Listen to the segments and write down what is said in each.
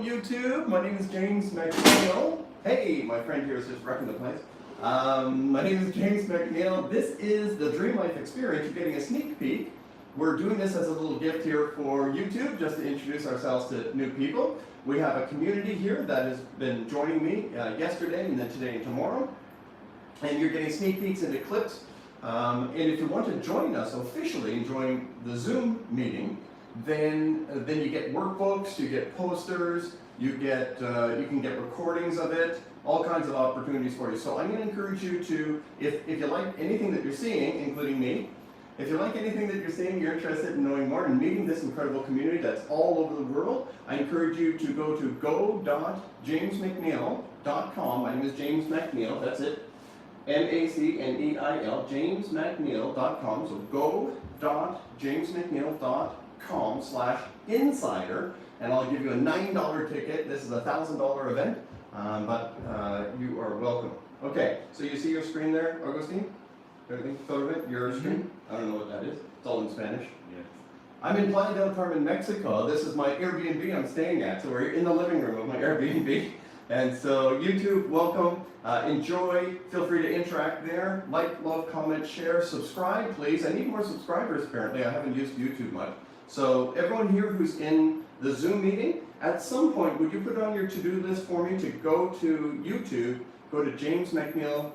YouTube, my name is James MacNeil. Hey, my friend here is just wrecking the place. My name is James MacNeil. This is the DreamLife experience. You're getting a sneak peek. We're doing this as a little gift here for YouTube, just to introduce ourselves to new people. We have a community here that has been joining me yesterday and then today and tomorrow. And you're getting sneak peeks into clips. And if you want to join us officially and join the Zoom meeting, then you get workbooks, you get posters, you can get recordings of it, all kinds of opportunities for you. So I'm going to encourage you to, if you like anything that you're seeing, including me, if you like anything that you're seeing, you're interested in knowing more and meeting this incredible community that's all over the world, I encourage you to go to go.jamesmacneil.com. My name is James MacNeil, that's it. MacNeil, jamesmacneil.com. So go.jamesmacneil.com/insider, and I'll give you a $9 ticket. This is a $1,000 event, but you are welcome. Okay, so you see your screen there, Augustine? Everything? Your screen? I don't know what that is. It's all in Spanish. Yeah. I'm in Playa del Carmen, Mexico. This is my Airbnb I'm staying at. So we're in the living room of my Airbnb. And so YouTube, welcome, enjoy, feel free to interact there, like, love, comment, share, subscribe please. I need more subscribers apparently, I haven't used YouTube much. So everyone here who's in the Zoom meeting, at some point would you put it on your to-do list for me to go to YouTube, go to James MacNeil,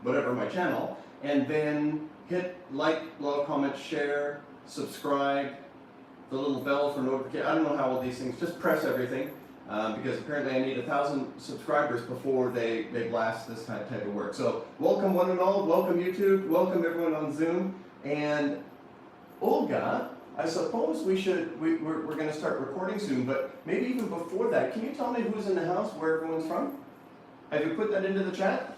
whatever my channel, and then hit like, love, comment, share, subscribe, the little bell for notification. I don't know how all these things, just press everything. Because apparently I need 1,000 subscribers before they blast this type of work. So welcome one and all, welcome YouTube, welcome everyone on Zoom. And Olga, I suppose we're going to start recording soon, but maybe even before that, can you tell me who's in the house, where everyone's from? Have you put that into the chat?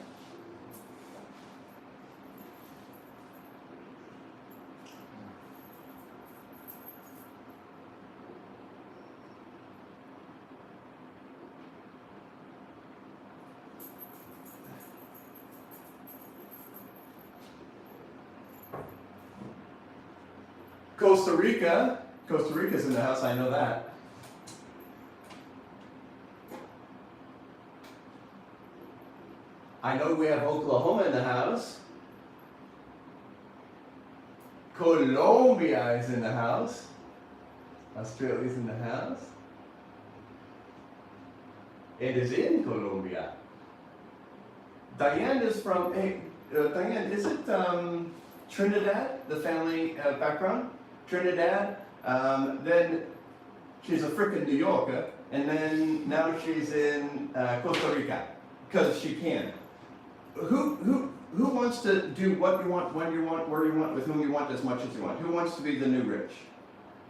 Costa Rica's in the house, I know that. I know we have Oklahoma in the house. Colombia is in the house. Australia's in the house. It is in Colombia. Diane is from, Diane, is it Trinidad, the family background? Trinidad, then she's a frickin' New Yorker, and then now she's in Costa Rica, because she can. Who wants to do what you want, when you want, where you want, with whom you want, as much as you want? Who wants to be the new rich?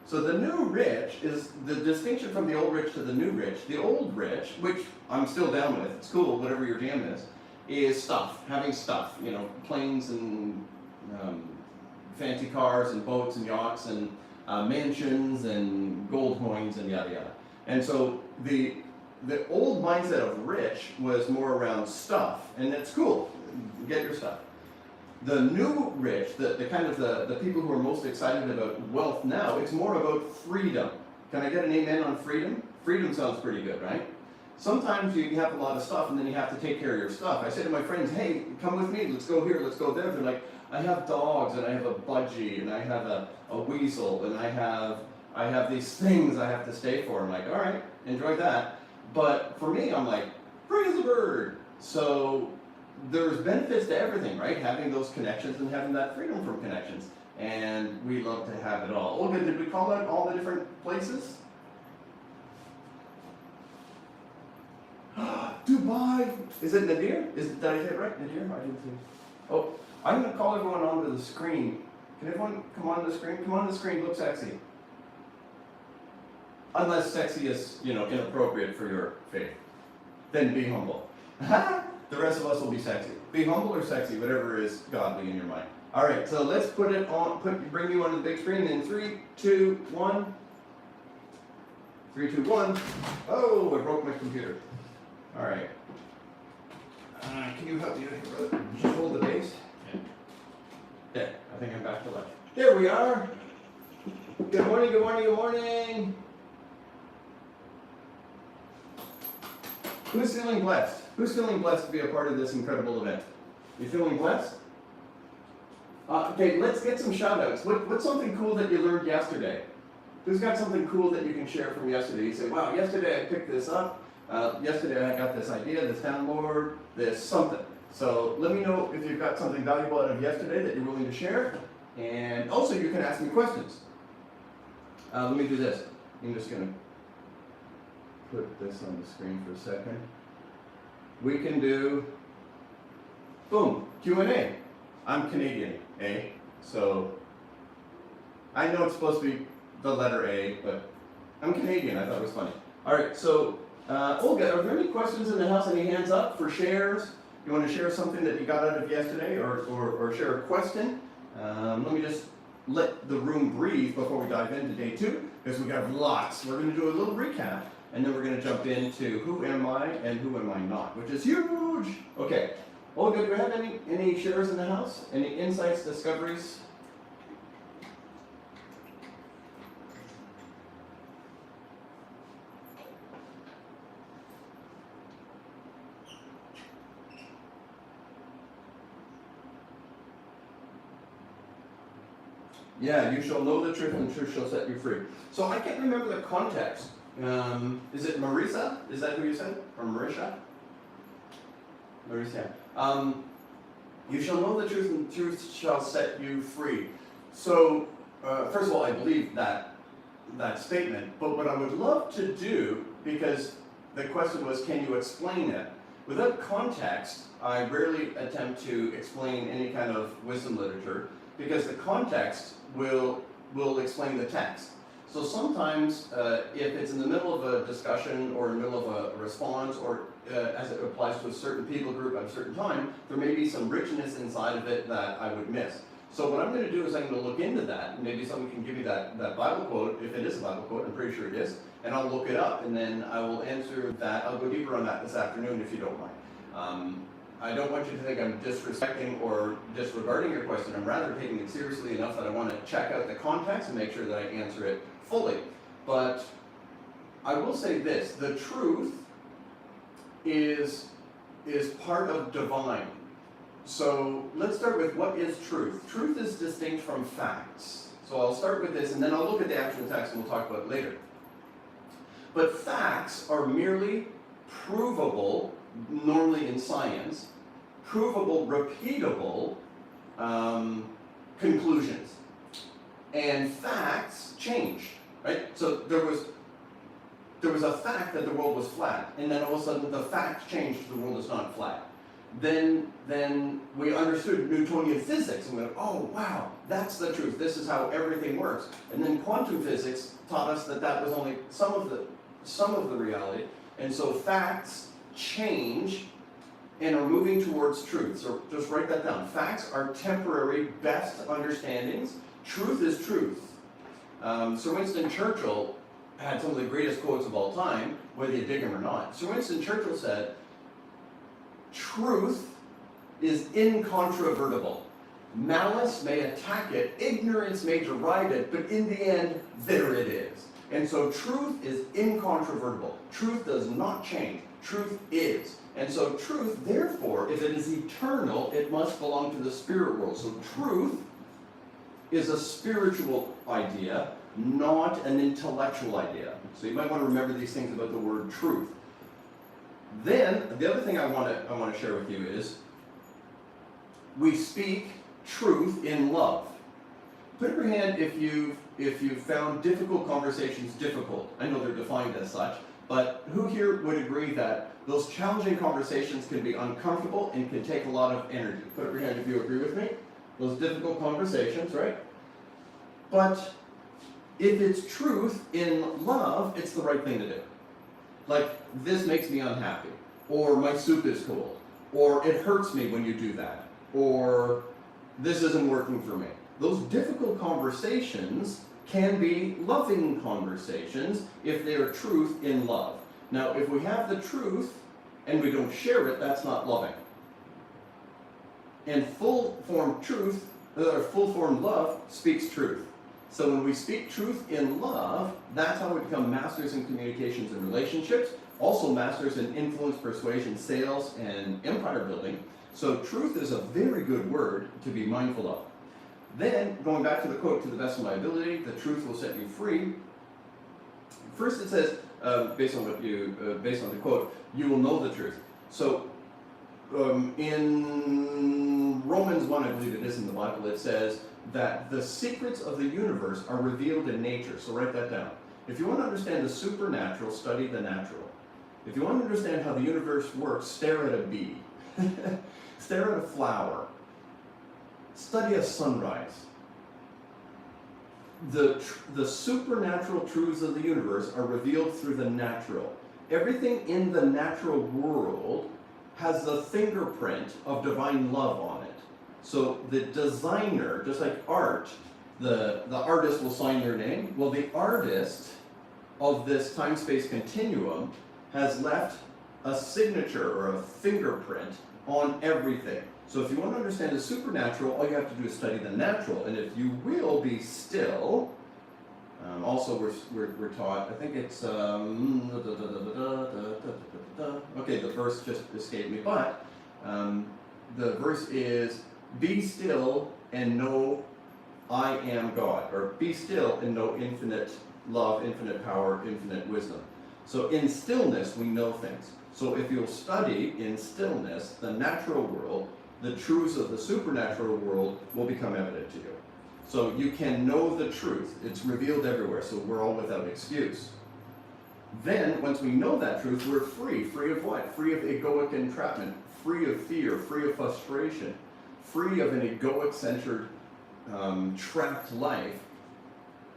So the new rich is the distinction from the old rich to the new rich. The old rich, which I'm still down with, it's cool, whatever your jam is stuff, having stuff, you know, planes and fancy cars and boats and yachts and mansions and gold coins and yada yada. And so the old mindset of rich was more around stuff, and it's cool, get your stuff. The new rich, the kind of the people who are most excited about wealth now, it's more about freedom. Can I get an amen on freedom? Freedom sounds pretty good, right? Sometimes you have a lot of stuff and then you have to take care of your stuff. I say to my friends, hey, come with me, let's go here, let's go there. They're like, I have dogs and I have a budgie and I have a weasel and I have these things I have to stay for. I'm like, all right, enjoy that. But for me, I'm like, free as a bird. So there's benefits to everything, right? Having those connections and having that freedom from connections. And we love to have it all. Olga, did we call out all the different places? Dubai! Is it Nadir? Did I say it right? Nadir? I didn't see. Oh, I'm going to call everyone onto the screen. Can everyone come on the screen? Come on the screen, look sexy. Unless sexy is, inappropriate for your faith. Then be humble. The rest of us will be sexy. Be humble or sexy, whatever is godly in your mind. All right, so let's put it on, bring you onto the big screen in 3, 2, 1. 3, 2, 1. Oh, I broke my computer. All right. Can you help me out here, brother? Just hold the base. Yeah, I think I'm back to left. There we are. Good morning, good morning, good morning. Who's feeling blessed? Who's feeling blessed to be a part of this incredible event? You feeling blessed? Okay, let's get some shout outs. What's something cool that you learned yesterday? Who's got something cool that you can share from yesterday? You say, wow, yesterday I picked this up. Yesterday I got this idea, this download, this something. So let me know if you've got something valuable out of yesterday that you're willing to share. And also you can ask me questions. Let me do this. I'm just going to put this on the screen for a second. We can do, boom, Q&A. I'm Canadian, eh? So I know it's supposed to be the letter A, but I'm Canadian. I thought it was funny. All right, so Olga, are there any questions in the house? Any hands up for shares? You want to share something that you got out of yesterday, or share a question? Let me just let the room breathe before we dive into day 2, because we got lots. We're going to do a little recap, and then we're going to jump into who am I and who am I not, which is huge. Okay, Olga, do we have any shares in the house? Any insights, discoveries? Yeah, you shall know the truth and the truth shall set you free. So I can't remember the context. Is it Marisa? Is that who you said? Or Marisha? Marisa. You shall know the truth and the truth shall set you free. So, first of all, I believe that statement. But what I would love to do, because the question was, can you explain it? Without context, I rarely attempt to explain any kind of wisdom literature, because the context will explain the text. So sometimes, if it's in the middle of a discussion or in the middle of a response, or as it applies to a certain people group at a certain time, there may be some richness inside of it that I would miss. So what I'm going to do is I'm going to look into that, and maybe someone can give me that Bible quote, if it is a Bible quote, I'm pretty sure it is, and I'll look it up, and then I will answer that. I'll go deeper on that this afternoon if you don't mind. I don't want you to think I'm disrespecting or disregarding your question. I'm rather taking it seriously enough that I want to check out the context and make sure that I answer it fully. But I will say this, the truth is part of divine. So let's start with what is truth. Truth is distinct from facts. So I'll start with this and then I'll look at the actual text and we'll talk about it later. But facts are merely provable, normally in science, provable, repeatable conclusions. And facts changed, right? So there was a fact that the world was flat, and then all of a sudden the fact changed, the world is not flat. Then we understood Newtonian physics and we went, oh wow, that's the truth, this is how everything works. And then quantum physics taught us that that was only some of the reality. And so facts change and are moving towards truth. So just write that down. Facts are temporary, best understandings. Truth is truth. Sir Winston Churchill had some of the greatest quotes of all time, whether you dig them or not. Sir Winston Churchill said, truth is incontrovertible. Malice may attack it, ignorance may deride it, but in the end, there it is. And so truth is incontrovertible. Truth does not change. Truth is. And so truth, therefore, if it is eternal, it must belong to the spirit world. So truth is a spiritual idea, not an intellectual idea. So you might want to remember these things about the word truth. Then, the other thing I want to share with you is, we speak truth in love. Put up your hand if you've found difficult conversations difficult. I know they're defined as such, but who here would agree that those challenging conversations can be uncomfortable and can take a lot of energy? Put up your hand if you agree with me. Those difficult conversations, right? But if it's truth in love, it's the right thing to do. Like, this makes me unhappy, or my soup is cold, or it hurts me when you do that, or this isn't working for me. Those difficult conversations can be loving conversations if they are truth in love. Now, if we have the truth and we don't share it, that's not loving. And full-formed truth, or full-formed love, speaks truth. So when we speak truth in love, that's how we become masters in communications and relationships, also masters in influence, persuasion, sales, and empire building. So truth is a very good word to be mindful of. Then, going back to the quote, to the best of my ability, the truth will set you free. First it says, based on the quote, you will know the truth. So in Romans 1, I believe it is in the Bible, it says that the secrets of the universe are revealed in nature. So write that down. If you want to understand the supernatural, study the natural. If you want to understand how the universe works, stare at a bee. Stare at a flower. Study a sunrise. The supernatural truths of the universe are revealed through the natural. Everything in the natural world has the fingerprint of divine love on it. So the designer, just like art, the artist will sign their name. Well, the artist of this time-space continuum has left a signature or a fingerprint on everything. So if you want to understand the supernatural, all you have to do is study the natural. And if you will be still, also we're taught, I think it's, okay, the verse just escaped me, but the verse is, be still and know I am God, or be still and know infinite love, infinite power, infinite wisdom. So in stillness, we know things. So if you'll study in stillness the natural world, the truths of the supernatural world will become evident to you. So you can know the truth. It's revealed everywhere, so we're all without excuse. Then, once we know that truth, we're free. Free of what? Free of egoic entrapment, free of fear, free of frustration, free of an egoic-centered, trapped life.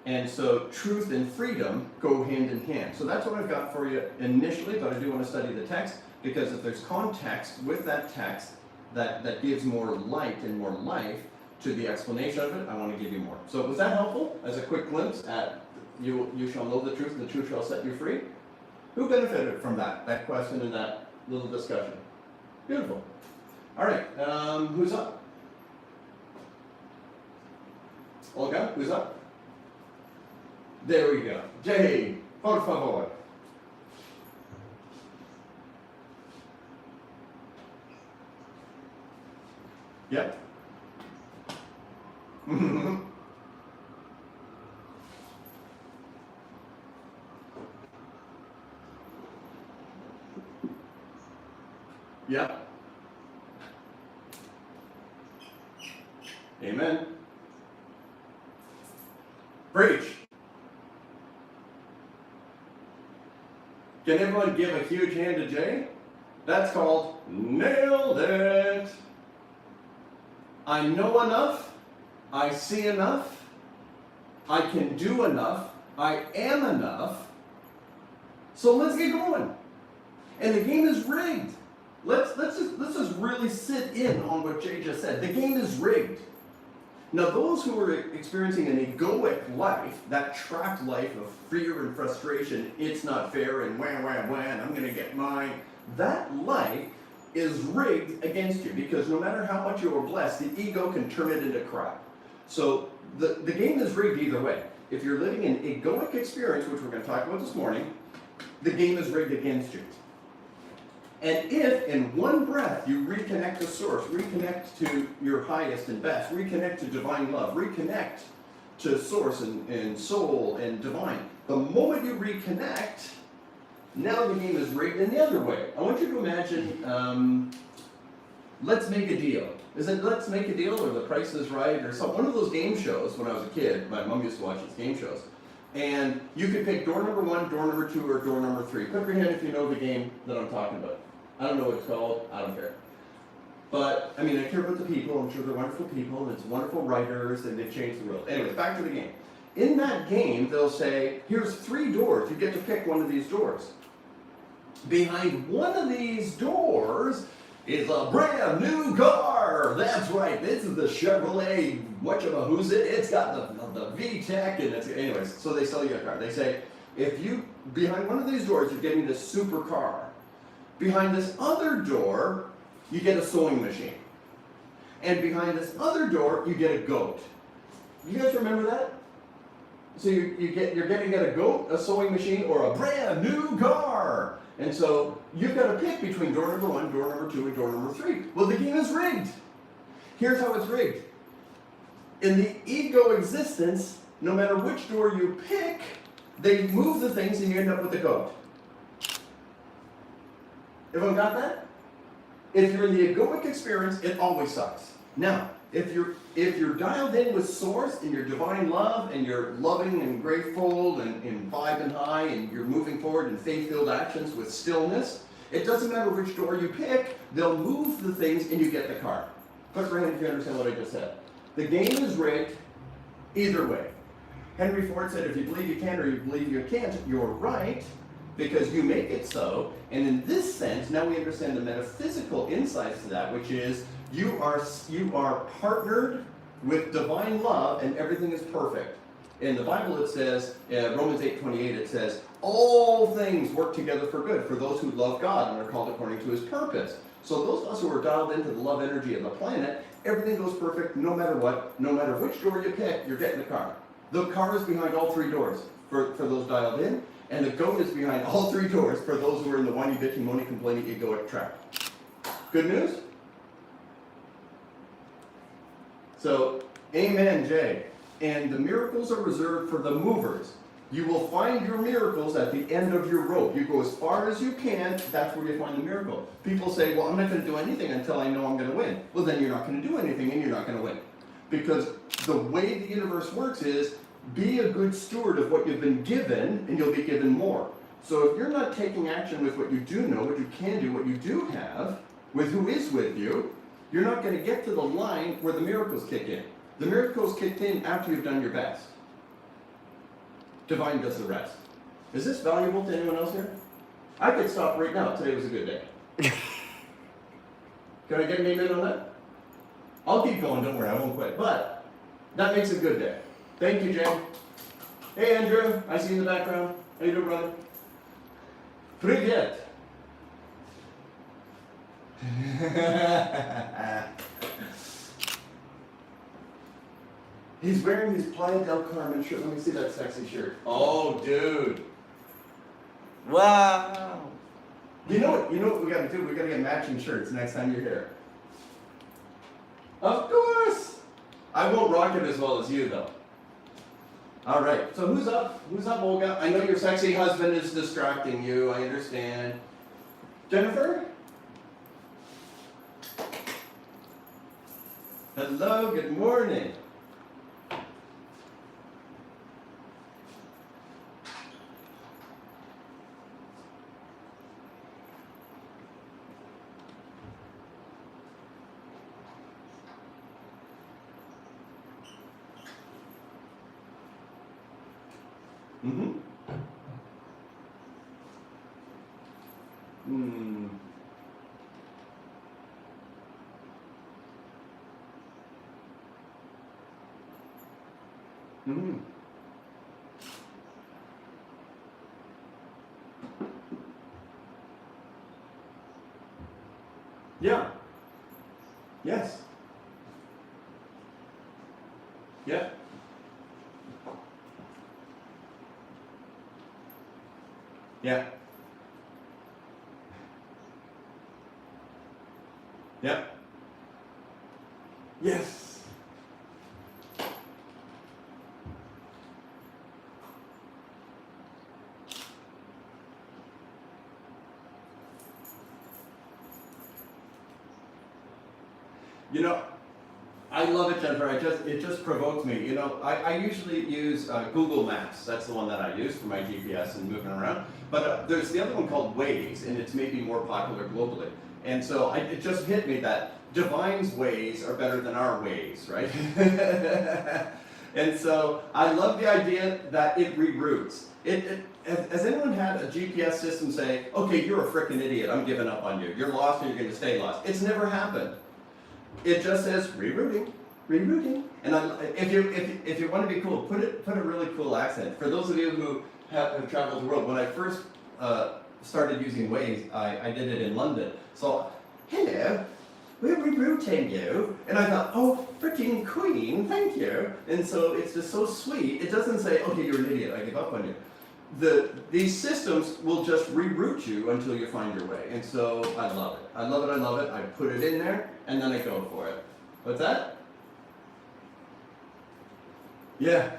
And so truth and freedom go hand in hand. So that's what I've got for you initially, but I do want to study the text, because if there's context with that text that gives more light and more life to the explanation of it, I want to give you more. So was that helpful as a quick glimpse at you shall know the truth and the truth shall set you free? Who benefited from that question and that little discussion? Beautiful. All right, who's up? Olga, who's up? There we go. Jay, por favor. Yep. Yep. Amen. Preach. Can everyone give a huge hand to Jay? That's called nailed it. I know enough. I see enough. I can do enough. I am enough. So let's get going. And the game is rigged. Let's just really sit in on what Jay just said. The game is rigged. Now, those who are experiencing an egoic life, that trapped life of fear and frustration, it's not fair, and when, I'm going to get mine, that life is rigged against you, because no matter how much you are blessed, the ego can turn it into crap. So the game is rigged either way. If you're living an egoic experience, which we're going to talk about this morning, the game is rigged against you. And if in one breath you reconnect to source, reconnect to your highest and best, reconnect to divine love, reconnect to source and soul and divine, the moment you reconnect, now the game is rigged in the other way. I want you to imagine, Let's Make a Deal. Is it Let's Make a Deal or The Price is Right or some one of those game shows when I was a kid? My mom used to watch these game shows. And you could pick door number 1, door number 2, or door number 3. Put your hand if you know the game that I'm talking about. I don't know what it's called, I don't care. But, I mean, I care about the people, I'm sure they're wonderful people, and it's wonderful writers, and they've changed the world. Anyway, back to the game. In that game, they'll say, here's 3 doors, you get to pick one of these doors. Behind one of these doors is a brand new car. That's right, this is the Chevrolet, whatchamahoo's it? It's got the VTEC, and it's, anyways, so they sell you a car. They say, if you, behind one of these doors, you're getting this super car. Behind this other door, you get a sewing machine. And behind this other door, you get a goat. You guys remember that? So you're getting to get a goat, a sewing machine, or a brand new car. And so you've got to pick between door number 1, door number 2, and door number 3. Well, the game is rigged. Here's how it's rigged. In the ego existence, no matter which door you pick, they move the things and you end up with the goat. Everyone got that? If you're in the egoic experience, it always sucks. Now, if you're dialed in with source and your divine love and you're loving and grateful and vibing high and you're moving forward in faith-filled actions with stillness, it doesn't matter which door you pick, they'll move the things and you get the car. Put your hand if you understand what I just said. The game is rigged either way. Henry Ford said, if you believe you can or you believe you can't, you're right, because you make it so. And in this sense, now we understand the metaphysical insights to that, which is you are partnered with divine love and everything is perfect. In the Bible it says, Romans 8:28, it says, all things work together for good for those who love God and are called according to his purpose. So those of us who are dialed into the love energy of the planet, everything goes perfect no matter what, no matter which door you pick, you're getting the car. The car is behind all 3 doors for those dialed in, and the goat is behind all 3 doors for those who are in the whiny, bitchy, moany, complaining, egoic trap. Good news? So, amen, Jay. And the miracles are reserved for the movers. You will find your miracles at the end of your rope. You go as far as you can, that's where you find the miracle. People say, well, I'm not going to do anything until I know I'm going to win. Well, then you're not going to do anything and you're not going to win. Because the way the universe works is, be a good steward of what you've been given and you'll be given more. So if you're not taking action with what you do know, what you can do, what you do have, with who is with you, you're not going to get to the line where the miracles kick in. The miracles kicked in after you've done your best. Divine does the rest. Is this valuable to anyone else here? I could stop right now. Today was a good day. Can I get an amen on that? I'll keep going, don't worry, I won't quit. But that makes a good day. Thank you, Jane. Hey, Andrew, I see you in the background. How you doing, brother? Привет. He's wearing his Playa del Carmen shirt. Let me see that sexy shirt. Oh, dude. Wow. You know what we gotta do? We gotta get matching shirts next time you're here. Of course. I won't rock it as well as you, though. All right. So who's up? Who's up, Olga? I know your sexy husband is distracting you. I understand. Jennifer? Hello. Good morning. Mm-hmm. Hmm. Mm-hmm. Yeah. Yes. Yeah. Yeah. Yeah. Yes. You know, I love it, Jennifer. It just provokes me. You know, I usually use Google Maps. That's the one that I use for my GPS and moving around. But there's the other one called Waze, and it's maybe more popular globally. And so it just hit me that Divine's ways are better than our ways, right? And so I love the idea that it reroutes. Has anyone had a GPS system say, okay, you're a frickin' idiot, I'm giving up on you. You're lost and you're going to stay lost. It's never happened. It just says rerouting. And if you want to be cool, put a really cool accent. For those of you who have traveled the world, when I first started using Waze, I did it in London. So, hello, we're rerouting you. And I thought, oh, freaking queen, thank you. And so it's just so sweet. It doesn't say, okay, you're an idiot, I give up on you. These systems will just reroute you until you find your way. And so I love it. I love it, I love it. I put it in there, and then I go for it. What's that? Yeah.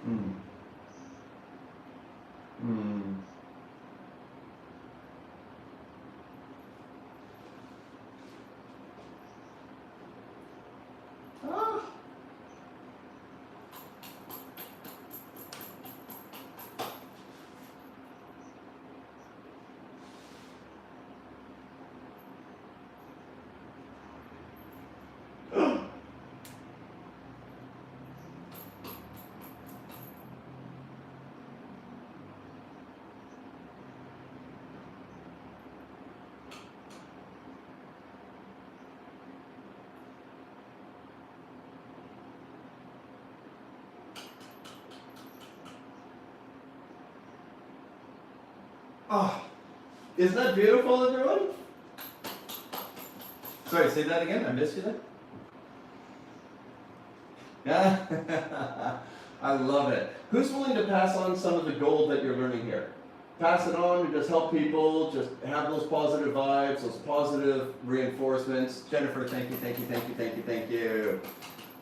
Mm. Mm. Ah. Oh, isn't that beautiful, everyone? Sorry, say that again. I missed you there. Yeah, I love it. Who's willing to pass on some of the gold that you're learning here? Pass it on and just help people, just have those positive vibes, those positive reinforcements. Jennifer, thank you, thank you, thank you, thank you, thank you.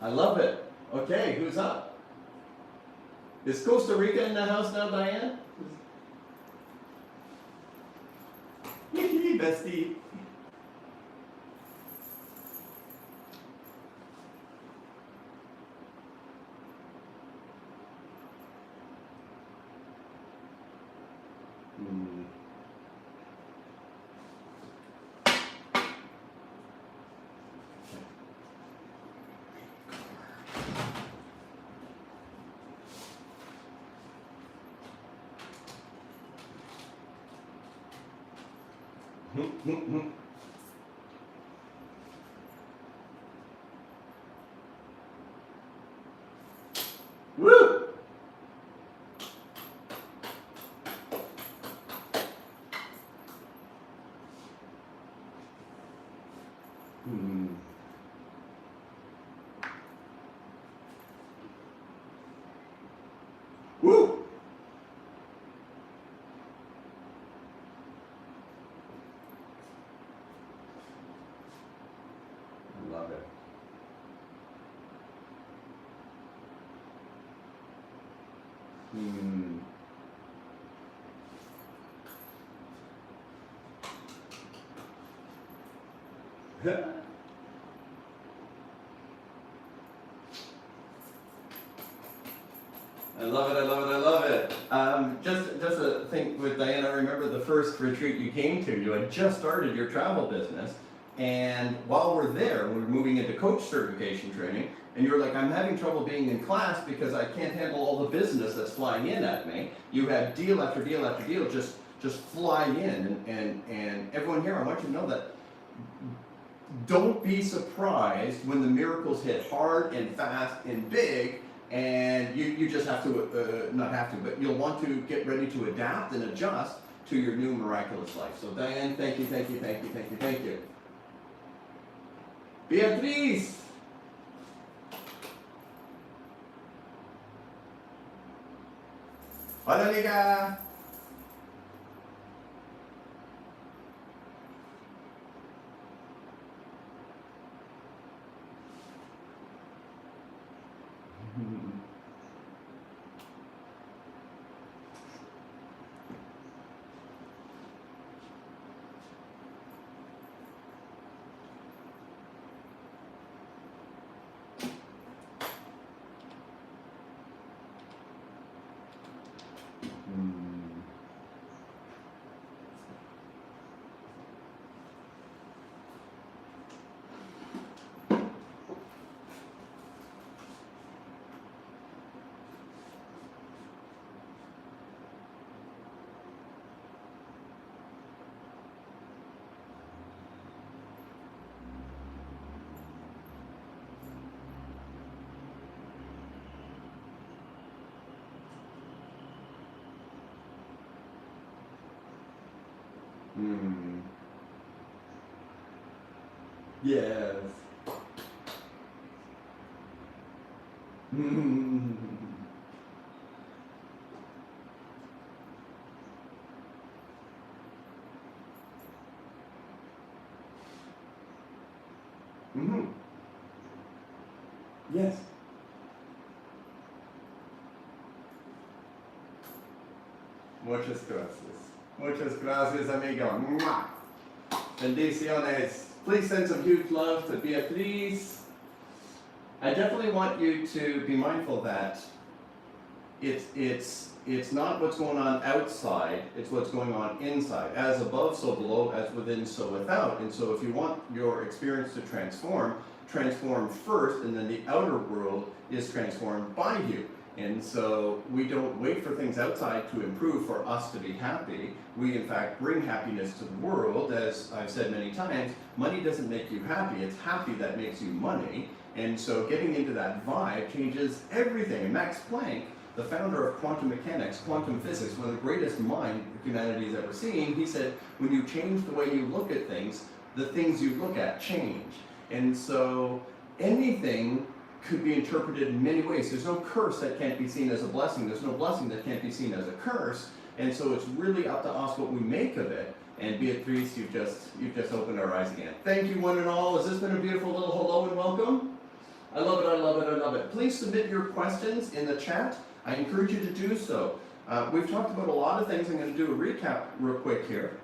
I love it. Okay, who's up? Is Costa Rica in the house now, Diane? Bestie. Mm. Woo! Mm. Woo! I love it. Mm. I love it, I love it, I love it. Just a thing with Diana, I remember the first retreat you came to, you had just started your travel business, and while we're there, we're moving into coach certification training, and you're like, I'm having trouble being in class because I can't handle all the business that's flying in at me. You had deal after deal after deal just fly in, and everyone here, I want you to know that don't be surprised when the miracles hit hard and fast and big, and you just have to, not have to, but you'll want to get ready to adapt and adjust to your new miraculous life. So Diane, thank you, thank you, thank you, thank you, thank you. Beatriz! Hola, amiga! Mm. Hmm. Yes. Hmm. Hmm. Yes. Muchas gracias. Muchas gracias, amigo. Mwah. Bendiciones. Please send some huge love to Beatriz. I definitely want you to be mindful that it's not what's going on outside, it's what's going on inside. As above, so below, as within, so without. And so if you want your experience to transform first, and then the outer world is transformed by you. And so we don't wait for things outside to improve for us to be happy. We in fact bring happiness to the world. As I've said many times, money doesn't make you happy, it's happy that makes you money. And so getting into that vibe changes everything. And Max Planck, the founder of quantum mechanics, quantum physics, one of the greatest minds humanity has ever seen, he said, when you change the way you look at things, the things you look at change. And so anything could be interpreted in many ways. There's no curse that can't be seen as a blessing. There's no blessing that can't be seen as a curse. And so it's really up to us what we make of it. And Beatrice, you've just opened our eyes again. Thank you, one and all. Has this been a beautiful little hello and welcome? I love it, I love it, I love it. Please submit your questions in the chat. I encourage you to do so. We've talked about a lot of things. I'm going to do a recap real quick here.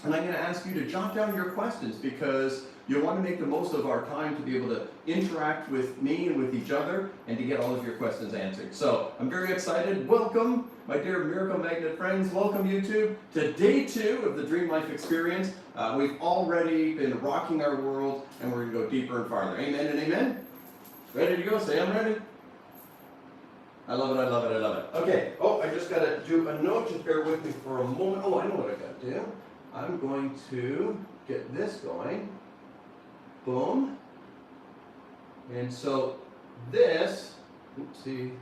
And I'm going to ask you to jot down your questions because you'll want to make the most of our time to be able to interact with me and with each other and to get all of your questions answered. So I'm very excited. Welcome, my dear Miracle Magnet friends. Welcome, YouTube, to day 2 of the Dream Life experience. We've already been rocking our world and we're going to go deeper and farther. Amen and amen. Ready to go? Say I'm ready. I love it, I love it, I love it. Okay, oh, I just got to do a note. Just bear with me for a moment. Oh, I know what I got to do. I'm going to get this going. Boom. And so this, oopsie,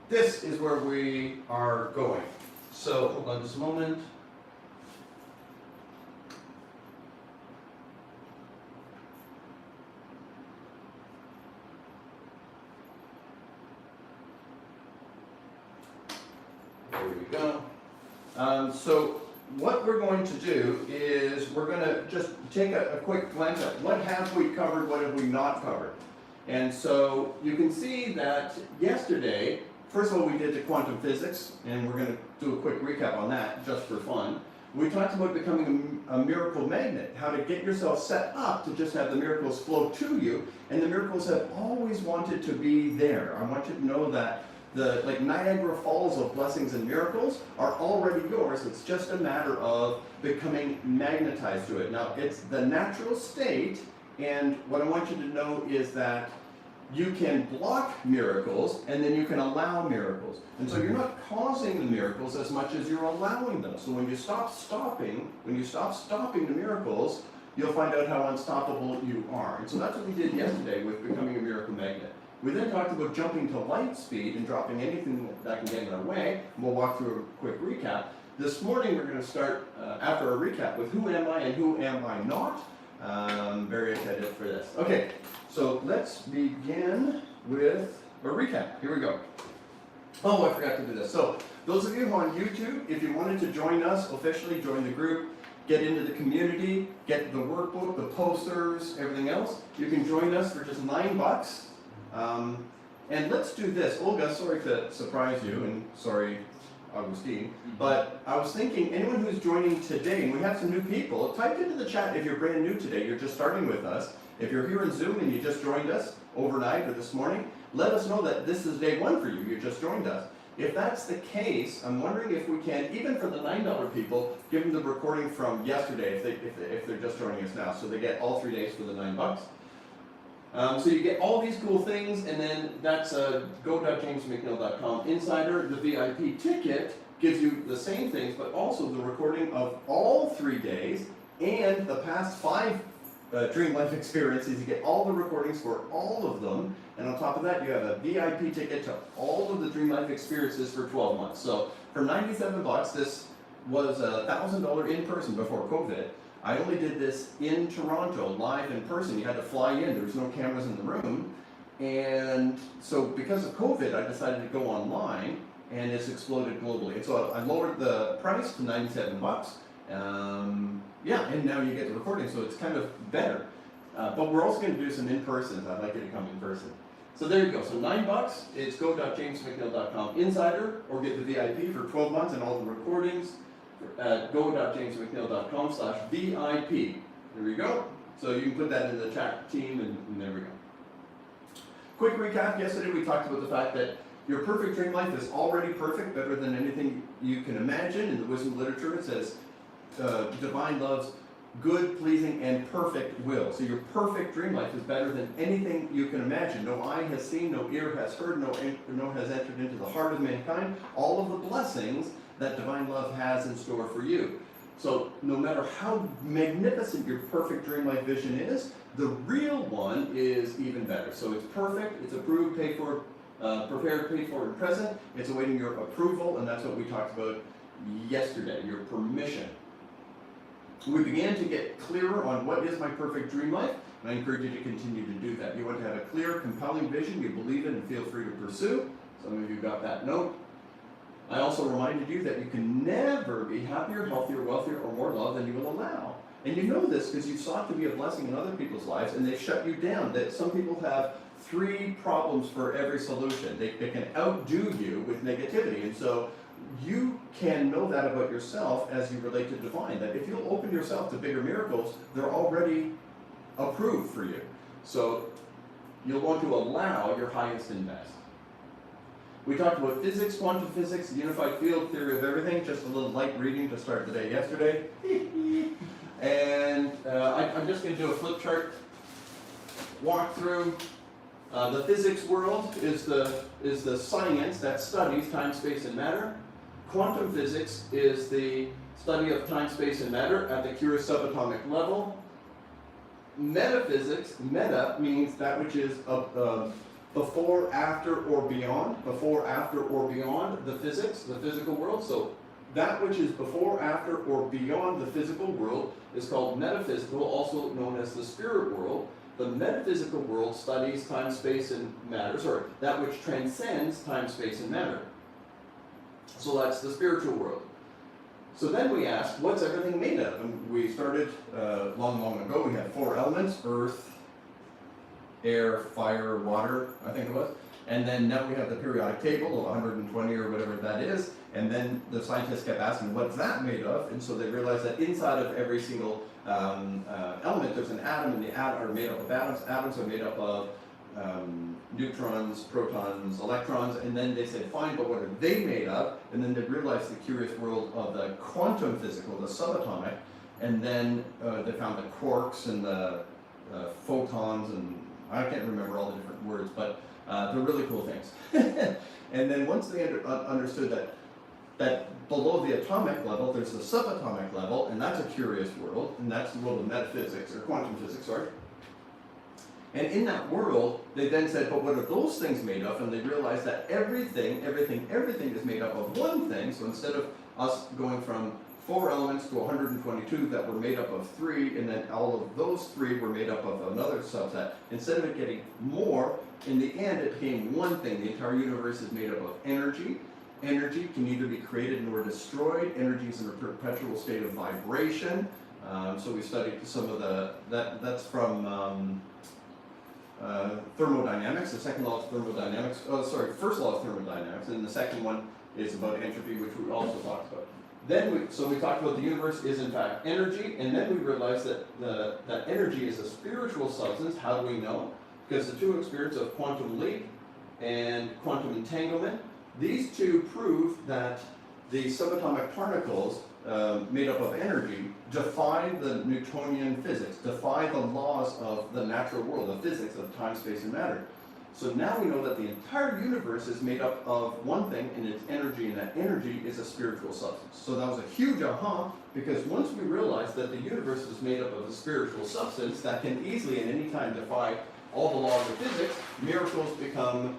this is where we are going. So hold on just a moment. There we go. So what we're going to do is we're going to just take a quick glance at what have we covered, what have we not covered. And so you can see that yesterday, first of all, we did the quantum physics, and we're going to do a quick recap on that just for fun. We talked about becoming a miracle magnet, how to get yourself set up to just have the miracles flow to you, and the miracles have always wanted to be there. I want you to know that the Niagara Falls of blessings and miracles are already yours. It's just a matter of becoming magnetized to it. Now, it's the natural state, and what I want you to know is that you can block miracles, and then you can allow miracles. And so you're not causing the miracles as much as you're allowing them. So when you stop stopping the miracles, you'll find out how unstoppable you are. And so that's what we did yesterday with becoming a miracle magnet. We then talked about jumping to light speed and dropping anything that can get in our way. We'll walk through a quick recap. This morning we're going to start, after a recap, with who am I and who am I not. Very excited for this. Okay, so let's begin with a recap. Here we go. Oh, I forgot to do this. So those of you who are on YouTube, if you wanted to join us, officially join the group, get into the community, get the workbook, the posters, everything else, you can join us for just $9. And let's do this. Olga, sorry to surprise you, and sorry, Augustine, but I was thinking, anyone who's joining today, and we have some new people, type into the chat if you're brand new today, you're just starting with us. If you're here in Zoom and you just joined us overnight or this morning, let us know that this is day 1 for you, you just joined us. If that's the case, I'm wondering if we can, even for the $9 people, give them the recording from yesterday if they're just joining us now, so they get all 3 days for the $9. So you get all these cool things, and then that's go.jamesmacneil.com Insider. The VIP ticket gives you the same things, but also the recording of all 3 days and the past 5 Dream Life experiences. You get all the recordings for all of them, and on top of that, you have a VIP ticket to all of the Dream Life experiences for 12 months. So for $97, this was $1,000 in person before COVID. I only did this in Toronto, live in person. You had to fly in, there was no cameras in the room. And so because of COVID, I decided to go online, and it's exploded globally. And so I lowered the price to 97 bucks. Yeah, and now you get the recording, so it's kind of better. But we're also going to do some in-persons. I'd like you to come in person. So there you go. So $9, it's go.jamesmacneil.com Insider, or get the VIP for 12 months and all the recordings at go.jamesmacneil.com/VIP. There we go. So you can put that in the chat team, and there we go. Quick recap. Yesterday we talked about the fact that your perfect dream life is already perfect, better than anything you can imagine. In the wisdom literature, it says divine love's good, pleasing, and perfect will. So your perfect dream life is better than anything you can imagine. No eye has seen, no ear has heard, no has entered into the heart of mankind. All of the blessings that divine love has in store for you. So no matter how magnificent your perfect dream life vision is, the real one is even better. So it's perfect, it's approved, paid for, prepared, paid for, and present. It's awaiting your approval, and that's what we talked about yesterday, your permission. We began to get clearer on what is my perfect dream life, and I encourage you to continue to do that. You want to have a clear, compelling vision you believe in and feel free to pursue. Some of you got that note. I also reminded you that you can never be happier, healthier, wealthier, or more loved than you will allow. And you know this because you've sought to be a blessing in other people's lives, and they've shut you down. That some people have 3 problems for every solution. They can outdo you with negativity, and so you can know that about yourself as you relate to divine, that if you'll open yourself to bigger miracles, they're already approved for you. So you'll want to allow your highest and best. We talked about physics, quantum physics, unified field theory of everything, just a little light reading to start the day yesterday. And I'm just going to do a flip chart walk through. The physics world is the science that studies time, space, and matter. Quantum physics is the study of time, space, and matter at the curious subatomic level. Metaphysics, meta means that which is before, after, or beyond. Before, after, or beyond the physics, the physical world. So that which is before, after, or beyond the physical world is called metaphysical, also known as the spirit world. The metaphysical world studies time, space, and matter, sorry, that which transcends time, space, and matter. So that's the spiritual world. So then we asked, what's everything made of? And we started long ago. We had 4 elements: earth, air, fire, water, I think it was. And then now we have the periodic table of 120 or whatever that is. And then the scientists kept asking, what's that made of? And so they realized that inside of every single element, there's an atom, and the atom are made up of atoms. Atoms are made up of neutrons, protons, electrons, and then they said, fine, but what are they made of? And then they realized the curious world of the quantum physical, the subatomic, and then they found the quarks and the photons, and I can't remember all the different words, but they're really cool things. And then once they understood that below the atomic level, there's the subatomic level, and that's a curious world, and that's the world of metaphysics, or quantum physics, sorry. And in that world, they then said, but what are those things made of? And they realized that everything is made up of one thing. So instead of us going from 4 elements to 122 that were made up of 3, and then all of those 3 were made up of another subset, instead of it getting more, in the end it became one thing. The entire universe is made up of energy. Energy can neither be created nor destroyed. Energy is in a perpetual state of vibration. So we studied some of that's from thermodynamics, the second law of thermodynamics, first law of thermodynamics, and the second one is about entropy, which we also talked about. So we talked about the universe is in fact energy, and then we realized that that energy is a spiritual substance. How do we know? Because the 2 experiences of quantum leap and quantum entanglement, these 2 prove that the subatomic particles made up of energy defy the Newtonian physics, defy the laws of the natural world, the physics of time, space, and matter. So now we know that the entire universe is made up of one thing, and it's energy, and that energy is a spiritual substance. So that was a huge aha, because once we realized that the universe is made up of a spiritual substance that can easily at any time defy all the laws of physics, miracles become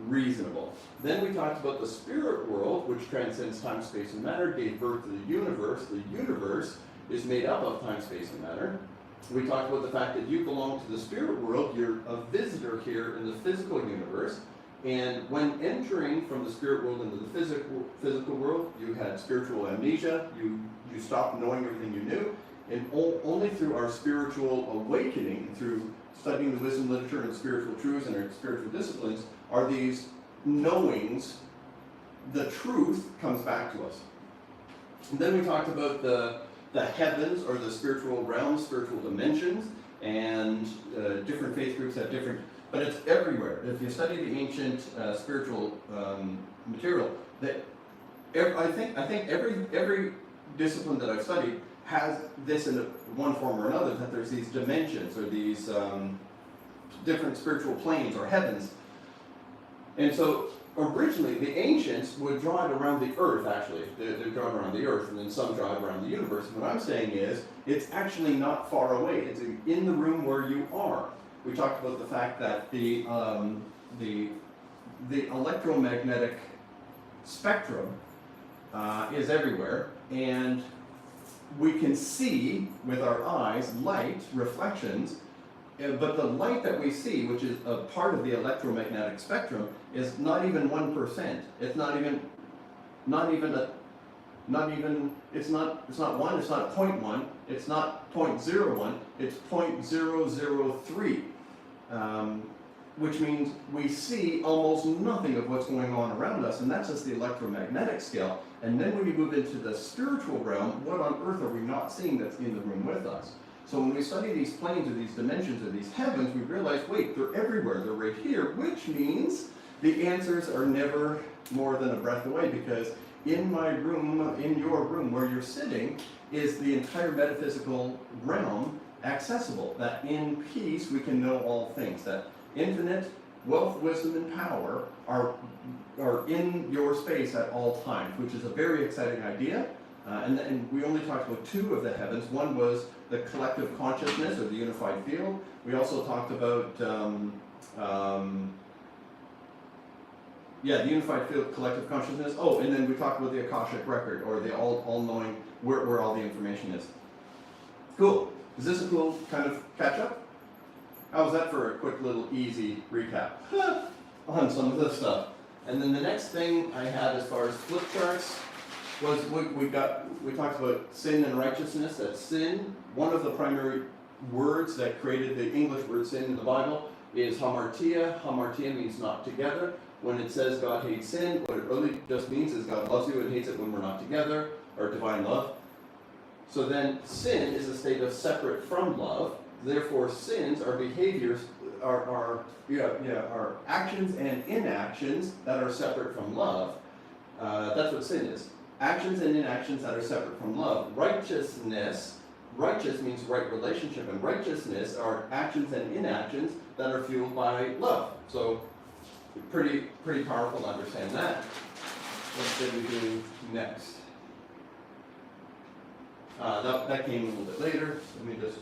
reasonable. Then we talked about the spirit world, which transcends time, space, and matter, gave birth to the universe. The universe is made up of time, space, and matter. We talked about the fact that you belong to the spirit world. You're a visitor here in the physical universe. And when entering from the spirit world into the physical world, you had spiritual amnesia. You stopped knowing everything you knew. And only through our spiritual awakening, through studying the wisdom literature and spiritual truths and our spiritual disciplines, are these knowings, the truth comes back to us. And then we talked about the heavens, or the spiritual realms, spiritual dimensions, and different faith groups have different, but it's everywhere. If you study the ancient spiritual material, I think every discipline that I've studied has this in one form or another, that there's these dimensions, or these different spiritual planes or heavens. And so originally the ancients would draw it around the earth, actually. They draw it around the earth, and then some draw it around the universe. And what I'm saying is, it's actually not far away. It's in the room where you are. We talked about the fact that the electromagnetic spectrum is everywhere, and we can see with our eyes light reflections, but the light that we see, which is a part of the electromagnetic spectrum, is not even 1%. It's not 1, it's not 0.1, it's not 0.01, it's 0.003. Which means we see almost nothing of what's going on around us, and that's just the electromagnetic scale. And then when you move into the spiritual realm, what on earth are we not seeing that's in the room with us? So when we study these planes or these dimensions or these heavens, we realize, wait, they're everywhere, they're right here, which means the answers are never more than a breath away, because in my room, in your room where you're sitting, is the entire metaphysical realm accessible, that in peace we can know all things, that infinite wealth, wisdom, and power are in your space at all times, which is a very exciting idea. And we only talked about 2 of the heavens. One was the collective consciousness, or the unified field. We also talked about the unified field, collective consciousness. Oh, and then we talked about the Akashic record, or the all-knowing, where all the information is. Cool. Is this a cool kind of catch-up? How was that for a quick little easy recap on some of this stuff? And then the next thing I had as far as flip charts was we talked about sin and righteousness. That sin, one of the primary words that created the English word sin in the Bible is hamartia. Hamartia means not together. When it says God hates sin, what it really just means is God loves you and hates it when we're not together, or divine love. So then sin is a state of separate from love. Therefore, sins are behaviors, are actions and inactions that are separate from love. That's what sin is. Actions and inactions that are separate from love. Righteousness, righteous means right relationship, and righteousness are actions and inactions that are fueled by love. So, pretty powerful to understand that. What did we do next? That came a little bit later. Let me just.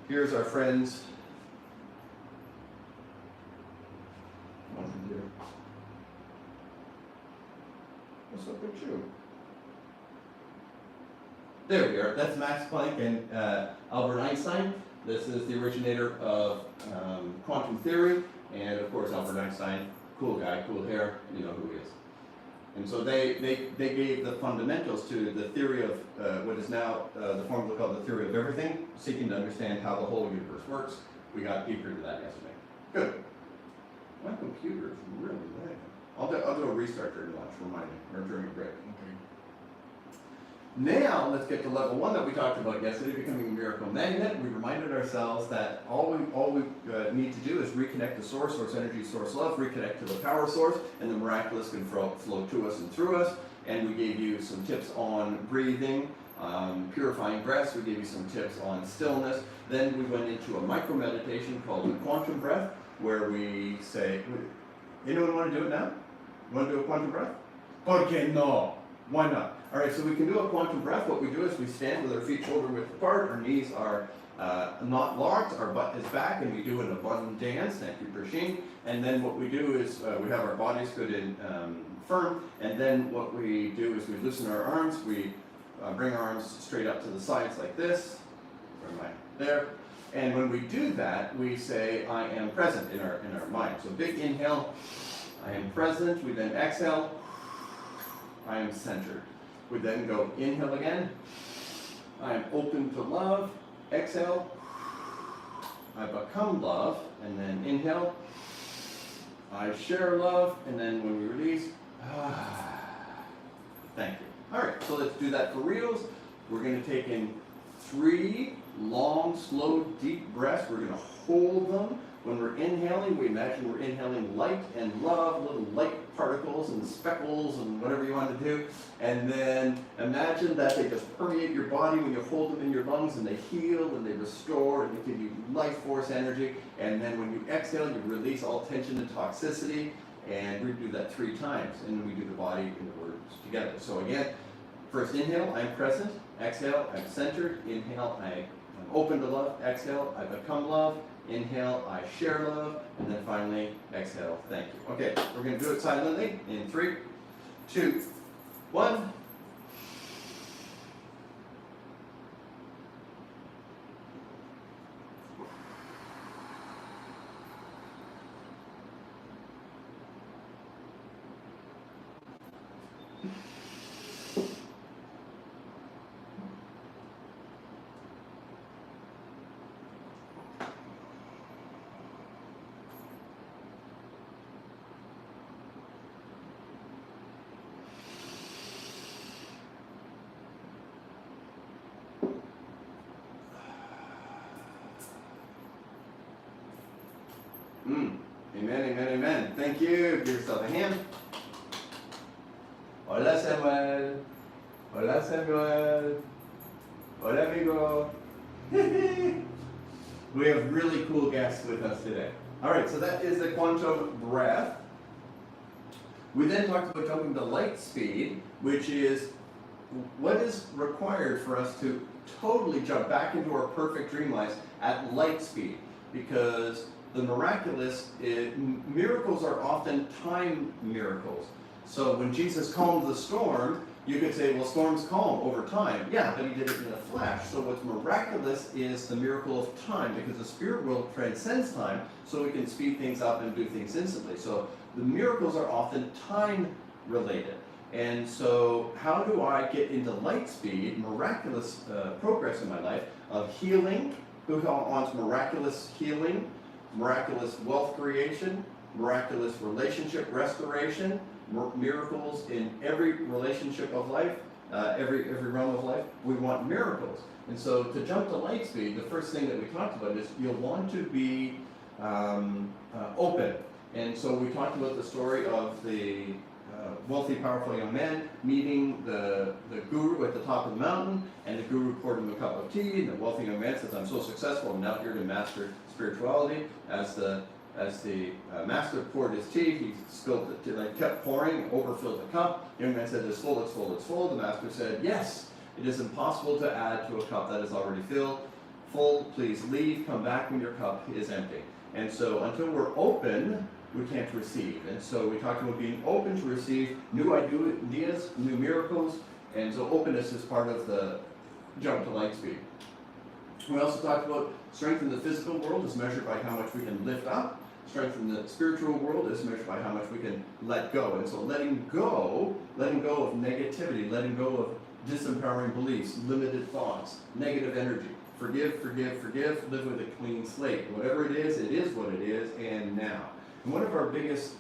Here's our friends. What's up with you? There we are. That's Max Planck and Albert Einstein. This is the originator of quantum theory, and of course Albert Einstein, cool guy, cool hair, you know who he is. And so they gave the fundamentals to the theory of what is now the formula called the theory of everything, seeking to understand how the whole universe works. We got deeper into that yesterday. Good. My computer is really lagging. I'll do a restart during lunch, remind me, or during a break. Okay. Now let's get to level 1 that we talked about yesterday, becoming a miracle magnet. We reminded ourselves that all we need to do is reconnect to source energy, source love, reconnect to the power source, and the miraculous can flow to us and through us. And we gave you some tips on breathing, purifying breaths. We gave you some tips on stillness. Then we went into a micro meditation called the quantum breath, where we say, anyone want to do it now? Want to do a quantum breath? Okay, no. Why not? All right, so we can do a quantum breath. What we do is we stand with our feet shoulder width apart. Our knees are not locked, our butt is back, and we do an abundant dance. Thank you, Prasheen. And then what we do is we have our bodies good and firm, and then what we do is we loosen our arms, we bring our arms straight up to the sides like this. Where am I? There. And when we do that, we say, I am present in our mind. So big inhale, I am present. We then exhale, I am centered. We then go inhale again, I am open to love. Exhale, I become love. And then inhale, I share love. And then when we release, thank you. All right, so let's do that for reals. We're going to take in 3 long, slow, deep breaths. We're going to hold them. When we're inhaling, we imagine we're inhaling light and love, little light particles and speckles and whatever you want to do. And then imagine that they just permeate your body when you hold them in your lungs, and they heal and they restore and they give you life force energy. And then when you exhale, you release all tension and toxicity. And we do that 3 times. And then we do the body and the words together. So again, first inhale, I'm present. Exhale, I'm centered. Inhale, I'm open to love. Exhale, I become love. Inhale, I share love. And then finally, exhale, thank you. Okay, we're going to do it silently in 3, 2, 1. Amen, amen, amen. Thank you. Give yourself a hand. Hola, Samuel. Hola, Samuel. Hola, amigo. We have really cool guests with us today. All right, so that is the quantum breath. We then talked about jumping to light speed, which is what is required for us to totally jump back into our perfect dream lives at light speed, because the miraculous, miracles are often time miracles. So when Jesus calmed the storm, you could say, well, storms calm over time. Yeah, but he did it in a flash. So what's miraculous is the miracle of time, because the spirit world transcends time, so we can speed things up and do things instantly. So the miracles are often time related. And so how do I get into light speed, miraculous progress in my life of healing? Who wants miraculous healing? Miraculous wealth creation, miraculous relationship restoration, miracles in every relationship of life, every realm of life. We want miracles. And so to jump to light speed, the first thing that we talked about is you'll want to be open. And so we talked about the story of the wealthy, powerful young man meeting the guru at the top of the mountain, and the guru poured him a cup of tea, and the wealthy young man says, I'm so successful, I'm now here to master spirituality. As the master poured his tea, he spilled it, like kept pouring, overfilled the cup. The young man said, it's full, it's full, it's full. The master said, yes, it is impossible to add to a cup that is already filled. Full, please leave, come back when your cup is empty. And so until we're open, we can't receive. And so we talked about being open to receive new ideas, new miracles, and so openness is part of the jump to light speed. We also talked about strength in the physical world is measured by how much we can lift up. Strength in the spiritual world is measured by how much we can let go. And so letting go of negativity, letting go of disempowering beliefs, limited thoughts, negative energy. Forgive, forgive, forgive, live with a clean slate. Whatever it is what it is, and now. And one of our biggest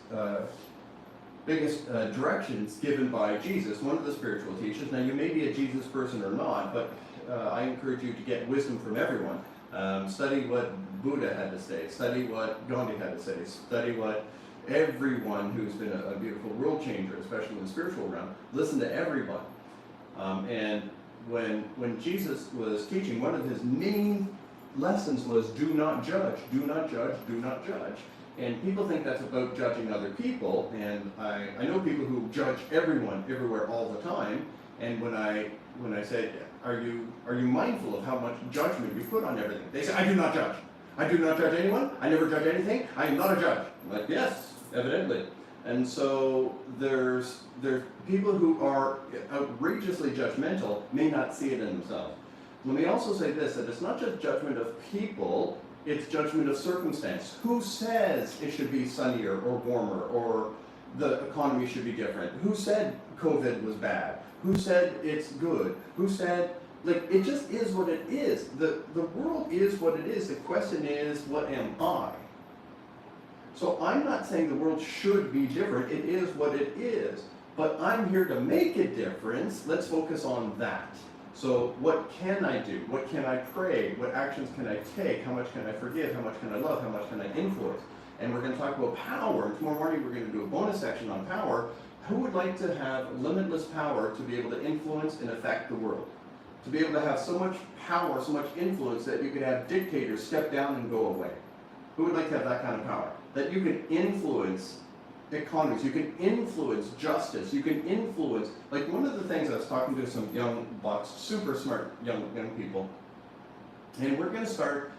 directions given by Jesus, one of the spiritual teachers, now you may be a Jesus person or not, but I encourage you to get wisdom from everyone. Study what Buddha had to say, study what Gandhi had to say, study what everyone who's been a beautiful world changer, especially in the spiritual realm, listen to everyone. And when Jesus was teaching, one of his main lessons was do not judge, do not judge, do not judge. And people think that's about judging other people, and I know people who judge everyone, everywhere, all the time, and when I say, are you mindful of how much judgment you put on everything? They say, I do not judge. I do not judge anyone. I never judge anything. I am not a judge. I'm like, yes, evidently. And so there's people who are outrageously judgmental may not see it in themselves. Let me also say this, that it's not just judgment of people, it's judgment of circumstance. Who says it should be sunnier or warmer or the economy should be different? Who said COVID was bad? Who said it's good? Who said, like, it just is what it is. The world is what it is. The question is, what am I? So I'm not saying the world should be different. It is what it is. But I'm here to make a difference. Let's focus on that. So what can I do? What can I pray? What actions can I take? How much can I forgive? How much can I love? How much can I influence? And we're going to talk about power. And tomorrow morning we're going to do a bonus section on power. Who would like to have limitless power to be able to influence and affect the world? To be able to have so much power, so much influence that you could have dictators step down and go away? Who would like to have that kind of power? That you can influence economies, you can influence justice, you can influence, like one of the things I was talking to some young bucks, super smart young people, and we're going to start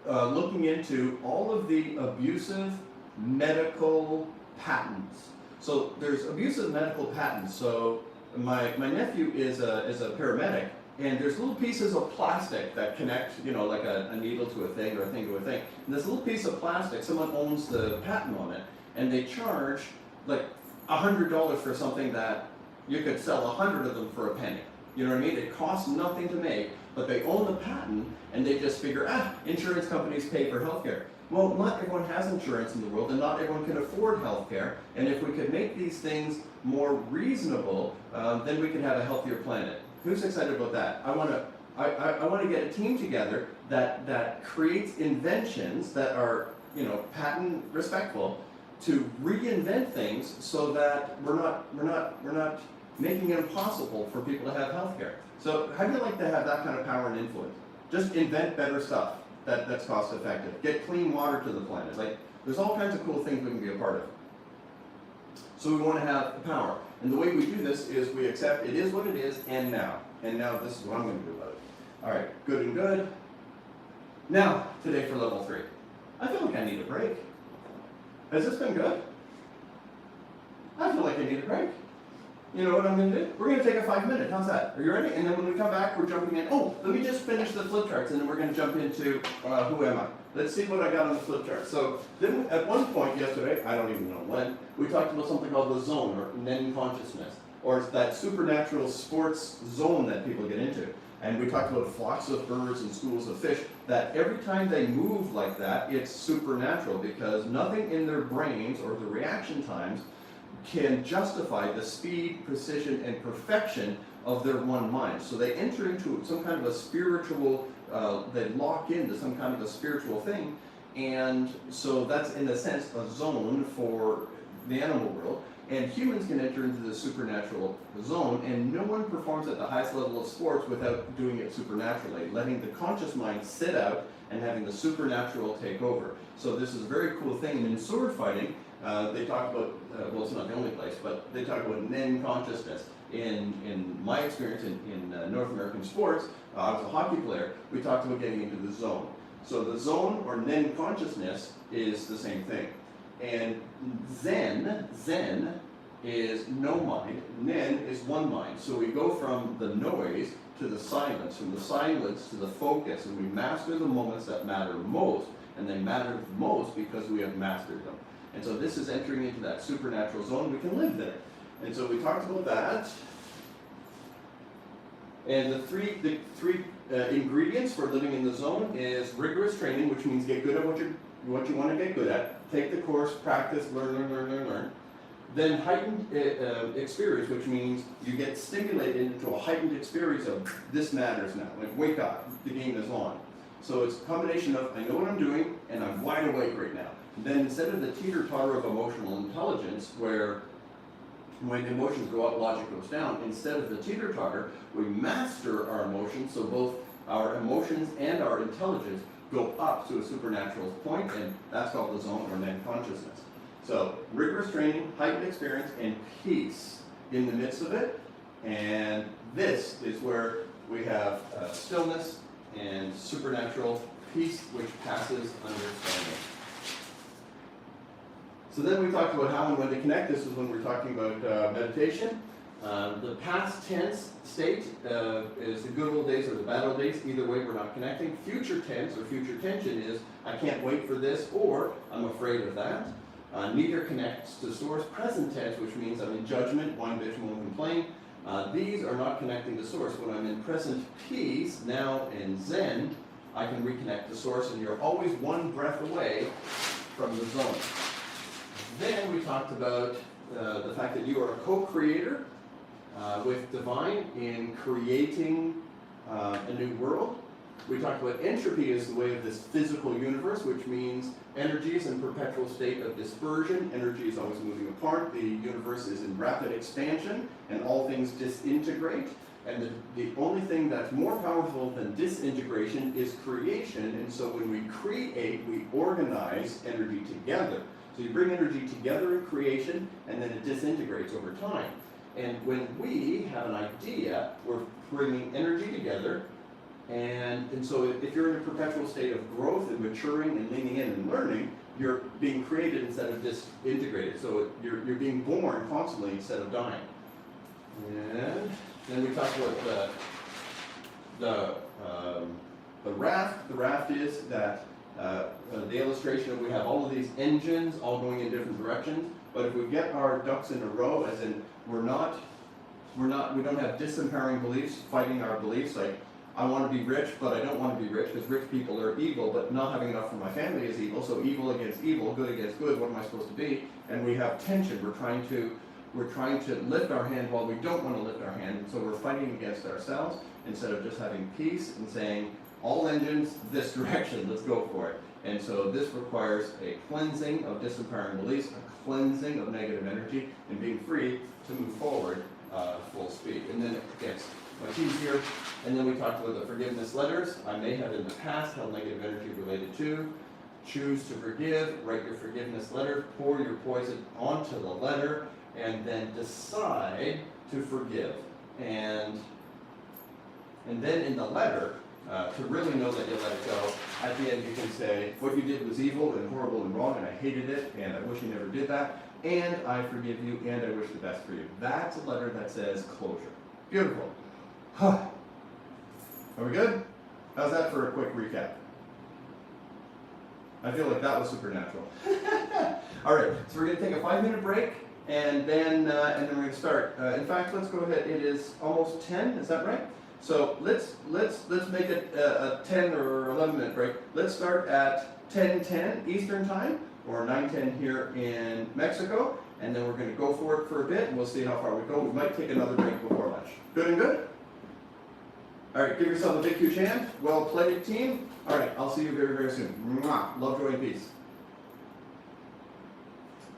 looking into all of the abusive medical patents. So there's abusive medical patents. So my nephew is a paramedic, and there's little pieces of plastic that connect, you know, like a needle to a thing or a thing to a thing. And this little piece of plastic, someone owns the patent on it, and they charge like $100 for something that you could sell 100 of them for a penny. You know what I mean? It costs nothing to make, but they own the patent, and they just figure, insurance companies pay for healthcare. Well, not everyone has insurance in the world, and not everyone can afford healthcare. And if we could make these things more reasonable, then we could have a healthier planet. Who's excited about that? I want to get a team together that creates inventions that are, you know, patent respectful, to reinvent things so that we're not making it impossible for people to have healthcare. So how do you like to have that kind of power and influence? Just invent better stuff that's cost effective. Get clean water to the planet. Like, there's all kinds of cool things we can be a part of. So we want to have the power. And the way we do this is we accept it is what it is, and now. And now this is what I'm going to do about it. All right, good and good. Now, today for level 3. I feel like I need a break. Has this been good? I feel like I need a break. You know what I'm going to do? We're going to take a 5-minute. How's that? Are you ready? And then when we come back, we're jumping in. Oh, let me just finish the flip charts, and then we're going to jump into who am I? Let's see what I got on the flip chart. So then at one point yesterday, I don't even know when, we talked about something called the zone, or Nen consciousness, or that supernatural sports zone that people get into. And we talked about flocks of birds and schools of fish, that every time they move like that, it's supernatural, because nothing in their brains or the reaction times can justify the speed, precision, and perfection of their one mind. So they enter into some kind of a spiritual, they lock into some kind of a spiritual thing, and so that's in a sense a zone for the animal world. And humans can enter into the supernatural zone, and no one performs at the highest level of sports without doing it supernaturally, letting the conscious mind sit out and having the supernatural take over. So this is a very cool thing. And in sword fighting, they talk about, well, it's not the only place, but they talk about Nen consciousness. In my experience in North American sports, I was a hockey player, we talked about getting into the zone. So the zone, or Nen consciousness, is the same thing. And Zen is no mind, Nen is one mind. So we go from the noise to the silence, from the silence to the focus, and we master the moments that matter most, and they matter most because we have mastered them. And so this is entering into that supernatural zone. We can live there. And so we talked about that. And the three ingredients for living in the zone is rigorous training, which means get good at what you want to get good at. Take the course, practice, learn. Then heightened experience, which means you get stimulated into a heightened experience of this matters now. Like, wake up, the game is on. So it's a combination of I know what I'm doing and I'm wide awake right now. And then instead of the teeter-totter of emotional intelligence, where when emotions go up, logic goes down, instead of the teeter-totter, we master our emotions, so both our emotions and our intelligence go up to a supernatural point, and that's called the zone, or Nen consciousness. So rigorous training, heightened experience, and peace in the midst of it. And this is where we have stillness and supernatural peace which passes understanding. So then we talked about how and when to connect. This is when we're talking about meditation. The past tense state is the good old days or the bad old days. Either way, we're not connecting. Future tense or future tension is I can't wait for this, or I'm afraid of that. Neither connects to source. Present tense, which means I'm in judgment, whine, bitch, moan, complain. These are not connecting to source. When I'm in present peace, now in Zen, I can reconnect to source, and you're always one breath away from the zone. Then we talked about the fact that you are a co-creator with divine in creating a new world. We talked about entropy as the way of this physical universe, which means energy is in perpetual state of dispersion. Energy is always moving apart. The universe is in rapid expansion, and all things disintegrate. And the only thing that's more powerful than disintegration is creation. And so when we create, we organize energy together. So you bring energy together in creation, and then it disintegrates over time. And when we have an idea, we're bringing energy together. And so if you're in a perpetual state of growth and maturing and leaning in and learning, you're being created instead of disintegrated. So you're being born constantly instead of dying. And then we talked about the raft. The raft is that the illustration of we have all of these engines all going in different directions, but if we get our ducks in a row, as in we don't have disempowering beliefs fighting our beliefs, like I want to be rich, but I don't want to be rich because rich people are evil, but not having enough for my family is evil, so evil against evil, good against good, what am I supposed to be? And we have tension, we're trying to lift our hand while we don't want to lift our hand, and so we're fighting against ourselves instead of just having peace and saying, all engines this direction, let's go for it. And so this requires a cleansing of disempowering beliefs, a cleansing of negative energy, and being free to move forward full speed. And then it gets much easier. And then we talked about the forgiveness letters. I may have in the past held negative energy related to. Choose to forgive, write your forgiveness letter, pour your poison onto the letter, and then decide to forgive. And then in the letter, to really know that you let it go, at the end you can say, what you did was evil and horrible and wrong, and I hated it, and I wish you never did that, and I forgive you, and I wish the best for you. That's a letter that says closure. Beautiful. Are we good? How's that for a quick recap? I feel like that was supernatural. All right, so we're going to take a 5-minute break, and then we're going to start. In fact, let's go ahead. It is almost 10. Is that right? So let's make it a 10 or 11-minute break. Let's start at 10:10 Eastern Time, or 9:10 here in Mexico, and then we're going to go for it for a bit, and we'll see how far we go. We might take another break before lunch. Good and good? All right, give yourself a big, huge hand. Well played, team. All right, I'll see you very, very soon. Mwah. Love, joy, and peace.